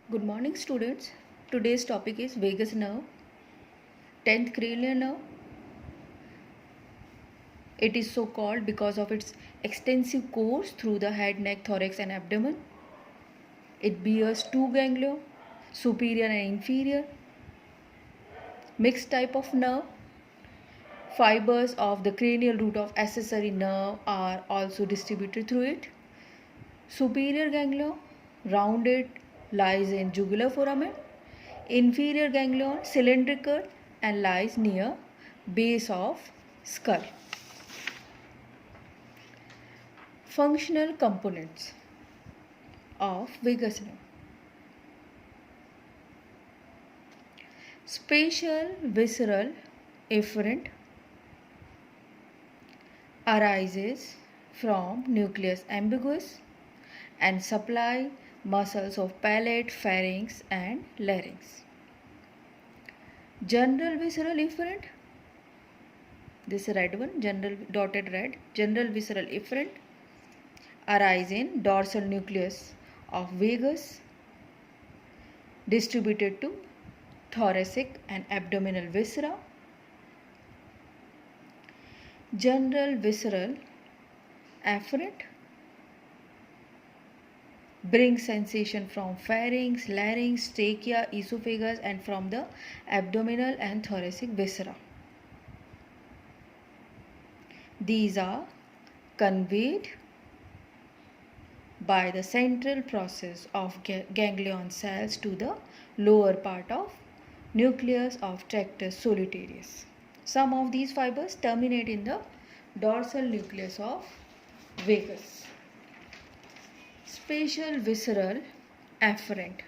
Good morning, students. Today's topic is vagus nerve, 10th cranial nerve. It is so called because of its extensive course through the head, neck, thorax, and abdomen. It bears two ganglia, superior and inferior, mixed type of nerve. Fibers of the cranial root of accessory nerve are also distributed through it. Superior ganglia, rounded, lies in jugular foramen. Inferior ganglion, cylindrical and lies near base of skull. Functional components of vagus nerve. Spatial visceral efferent arises from nucleus ambiguous and supply muscles of palate, pharynx and larynx. General visceral efferent, this red one, general dotted red, general visceral efferent arise in dorsal nucleus of vagus distributed to thoracic and abdominal viscera. General visceral afferent brings sensation from pharynx, larynx, trachea, esophagus and from the abdominal and thoracic viscera. These are conveyed by the central process of ganglion cells to the lower part of nucleus of tractus solitarius. Some of these fibers terminate in the dorsal nucleus of vagus. Spatial visceral afferent.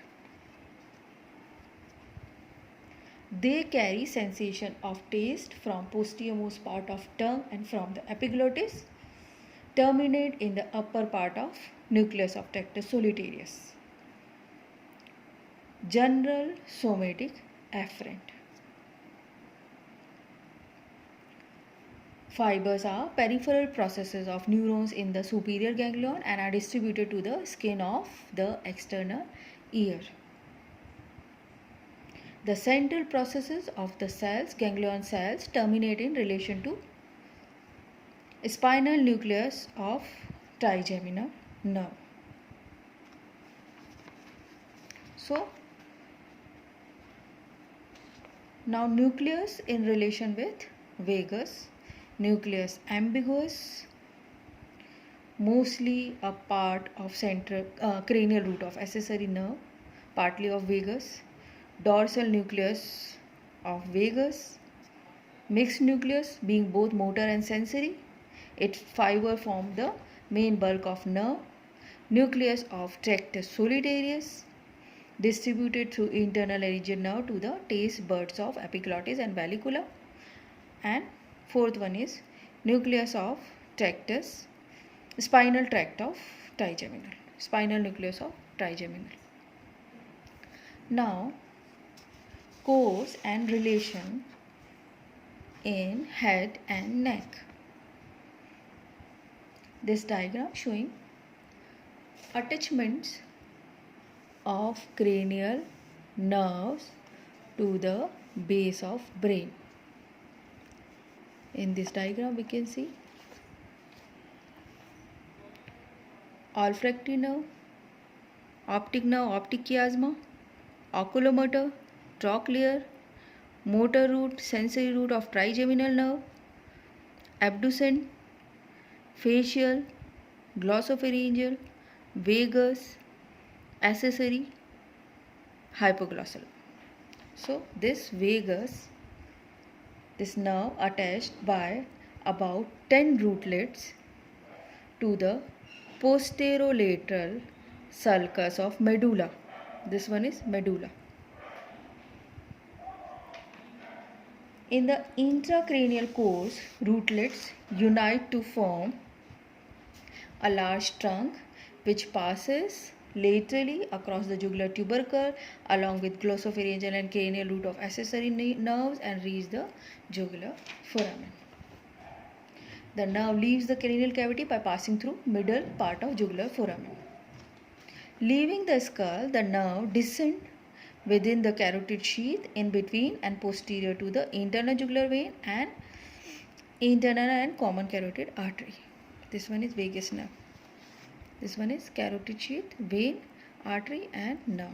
They carry sensation of taste from posteriormost part of tongue and from the epiglottis, terminate in the upper part of nucleus of tractus solitarius. General somatic afferent. Fibers are peripheral processes of neurons in the superior ganglion and are distributed to the skin of the external ear. The central processes of the cells, ganglion cells, terminate in relation to spinal nucleus of trigeminal nerve. So, now nucleus in relation with vagus. Nucleus ambiguous, mostly a part of central cranial root of accessory nerve, partly of vagus. Dorsal nucleus of vagus, mixed nucleus being both motor and sensory. Its fiber form the main bulk of nerve. Nucleus of tractus solitarius, distributed through internal region nerve to the taste buds of epiglottis and vallicula. And fourth one is nucleus of tractus, spinal tract of trigeminal, spinal nucleus of trigeminal. Now, course and relation in head and neck. This diagram showing attachments of cranial nerves to the base of brain. In this diagram we can see olfactory nerve, optic nerve, optic chiasma, oculomotor, trochlear, motor root, sensory root of trigeminal nerve, abducent, facial, glossopharyngeal, vagus, accessory, hypoglossal. So this vagus, this nerve attached by about 10 rootlets to the posterolateral sulcus of medulla. This one is medulla. In the intracranial course, rootlets unite to form a large trunk which passes laterally across the jugular tubercle along with glossopharyngeal and cranial root of accessory nerves and reach the jugular foramen. The nerve leaves the cranial cavity by passing through middle part of jugular foramen. Leaving the skull, the nerve descends within the carotid sheath in between and posterior to the internal jugular vein and internal and common carotid artery. This one is vagus nerve. This one is carotid sheath, vein, artery and nerve.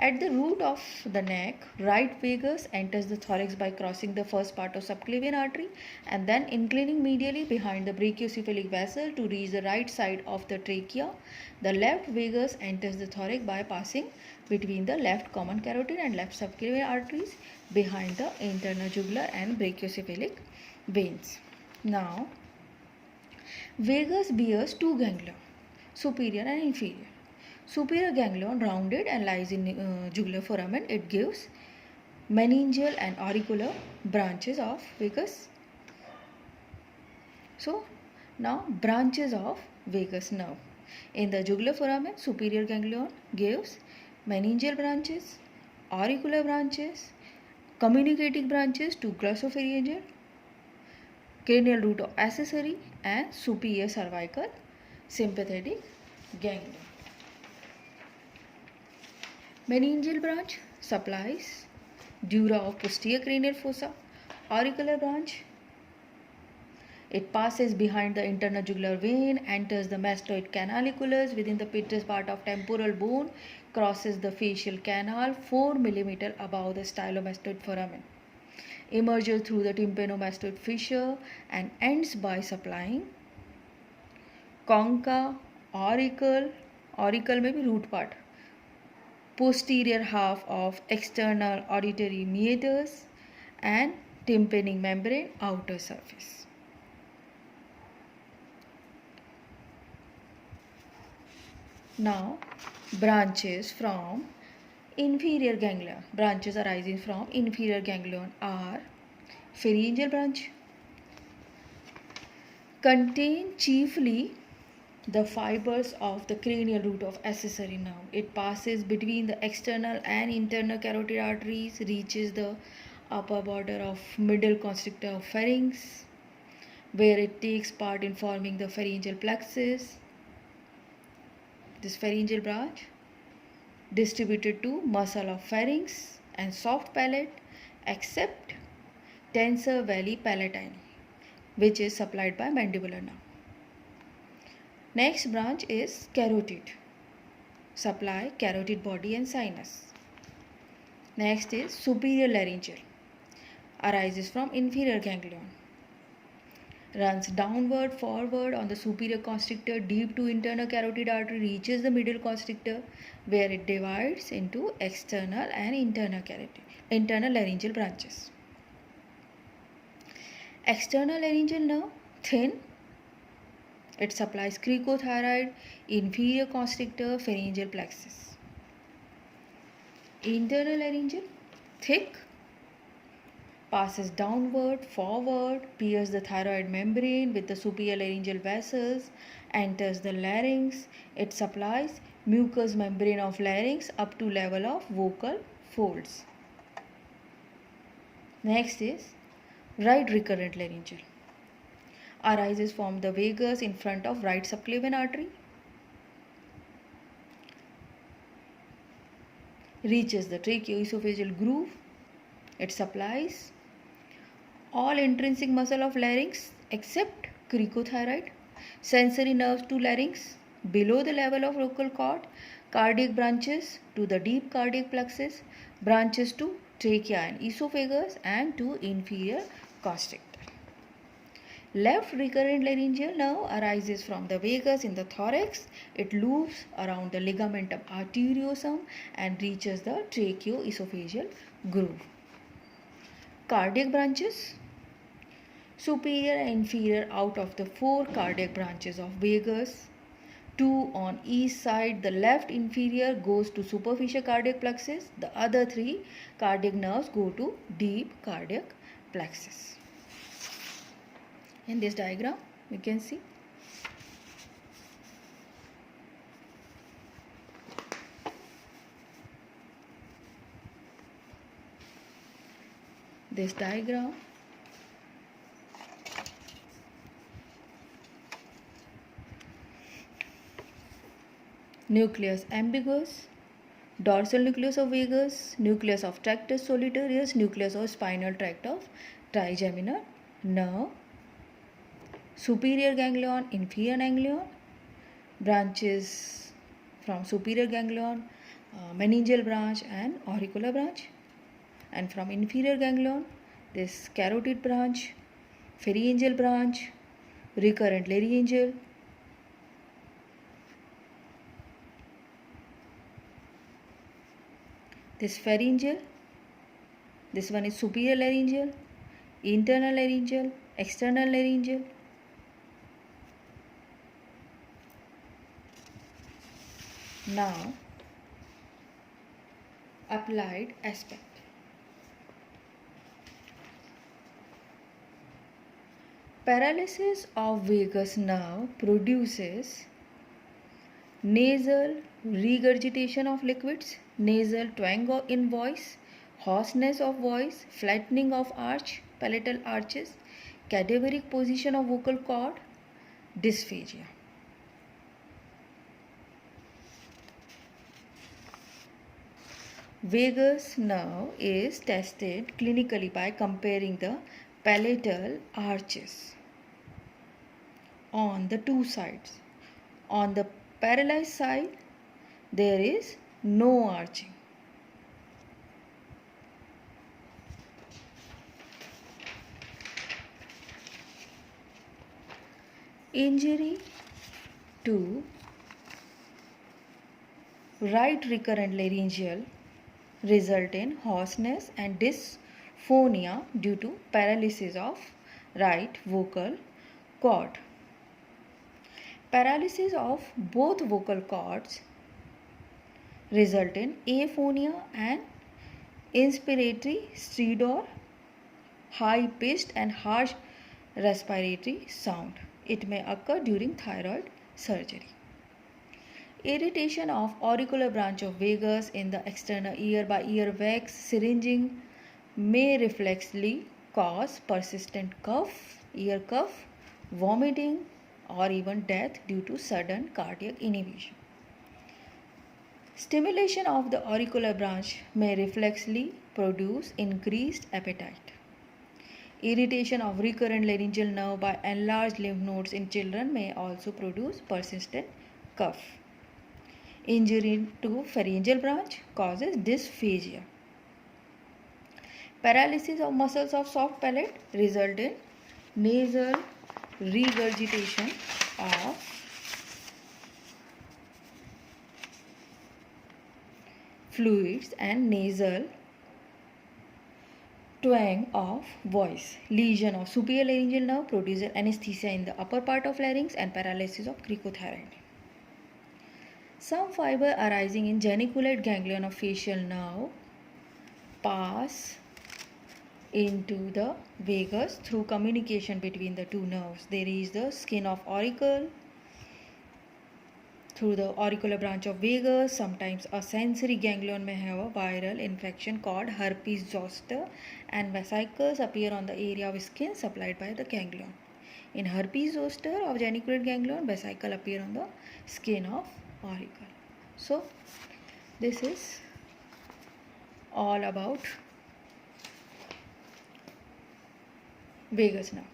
At the root of the neck, right vagus enters the thorax by crossing the first part of subclavian artery and then inclining medially behind the brachiocephalic vessel to reach the right side of the trachea. The left vagus enters the thorax by passing between the left common carotid and left subclavian arteries behind the internal jugular and brachiocephalic veins. Now, vagus bears two ganglia, superior and inferior. Superior ganglion rounded and lies in jugular foramen. It gives meningeal and auricular branches of vagus. So now branches of vagus nerve. In the jugular foramen, superior ganglion gives meningeal branches, auricular branches, communicating branches to glossopharyngeal, cranial root of accessory and superior cervical sympathetic ganglion. Meningeal branch supplies dura of posterior cranial fossa. Auricular branch, it passes behind the internal jugular vein, enters the mastoid canaliculus within the petrous part of temporal bone, crosses the facial canal 4 mm above the stylomastoid foramen, emerges through the tympanomastoid fissure and ends by supplying concha, auricle may be root part, posterior half of external auditory meatus and tympanic membrane outer surface. Now, branches from inferior ganglia. Branches arising from inferior ganglion are pharyngeal branch, contain chiefly the fibers of the cranial root of accessory nerve. It passes between the external and internal carotid arteries, reaches the upper border of middle constrictor of pharynx, where it takes part in forming the pharyngeal plexus. This pharyngeal branch distributed to muscle of pharynx and soft palate except tensor veli palatini, which is supplied by mandibular nerve. Next branch is carotid, supply carotid body and sinus. Next is superior laryngeal, arises from inferior ganglion, runs downward forward on the superior constrictor deep to internal carotid artery, reaches the middle constrictor where it divides into external and internal laryngeal branches. External laryngeal nerve, thin. It supplies cricothyroid, inferior constrictor, pharyngeal plexus. Internal laryngeal, thick, passes downward, forward, pierces the thyroid membrane with the superior laryngeal vessels, enters the larynx. It supplies mucous membrane of larynx up to level of vocal folds. Next is right recurrent laryngeal, arises from the vagus in front of right subclavian artery, reaches the tracheoesophageal groove. It supplies all intrinsic muscle of larynx except cricothyroid, sensory nerves to larynx, below the level of vocal cord, cardiac branches to the deep cardiac plexus, branches to trachea and esophagus and to inferior constrictor. Left recurrent laryngeal nerve arises from the vagus in the thorax. It loops around the ligamentum arteriosum and reaches the tracheoesophageal groove. Cardiac branches, superior and inferior out of the 4 cardiac branches of vagus, 2 on each side. The left inferior goes to superficial cardiac plexus. The other 3 cardiac nerves go to deep cardiac plexus. In this diagram, we can see this diagram. nucleus ambiguous, dorsal nucleus of vagus, nucleus of tractus solitarius, nucleus of spinal tract of trigeminal nerve, superior ganglion, inferior ganglion, branches from superior ganglion, meningeal branch and auricular branch, and from inferior ganglion this carotid branch, pharyngeal branch, recurrent laryngeal, this pharyngeal, this one is superior laryngeal, internal laryngeal, external laryngeal. Now, applied aspect. Paralysis of vagus nerve produces nasal regurgitation of liquids, nasal twang in voice, hoarseness of voice, flattening of arch, palatal arches, cadaveric position of vocal cord, dysphagia. Vagus nerve is tested clinically by comparing the palatal arches on the two sides. On the paralyzed side, there is no arching. Injury to right recurrent laryngeal result in hoarseness and dysphonia due to paralysis of right vocal cord. Paralysis of both vocal cords result in aphonia and inspiratory stridor, high-pitched and harsh respiratory sound. It may occur during thyroid surgery. Irritation of auricular branch of vagus in the external ear by earwax syringing may reflexly cause persistent cough, ear cough, vomiting, or even death due to sudden cardiac inhibition. Stimulation of the auricular branch may reflexly produce increased appetite. Irritation of recurrent laryngeal nerve by enlarged lymph nodes in children may also produce persistent cough. Injury to pharyngeal branch causes dysphagia. Paralysis of muscles of soft palate result in nasal regurgitation of fluids and nasal twang of voice. Lesion of superior laryngeal nerve produces anesthesia in the upper part of larynx and paralysis of cricothyroid. Some fiber arising in geniculate ganglion of facial nerve pass into the vagus through communication between the two nerves. There is the skin of auricle through the auricular branch of vagus. Sometimes a sensory ganglion may have a viral infection called herpes zoster, and vesicles appear on the area of skin supplied by the ganglion. In herpes zoster of geniculate ganglion, vesicle appear on the skin of auricle. So this is all about vagus nerve.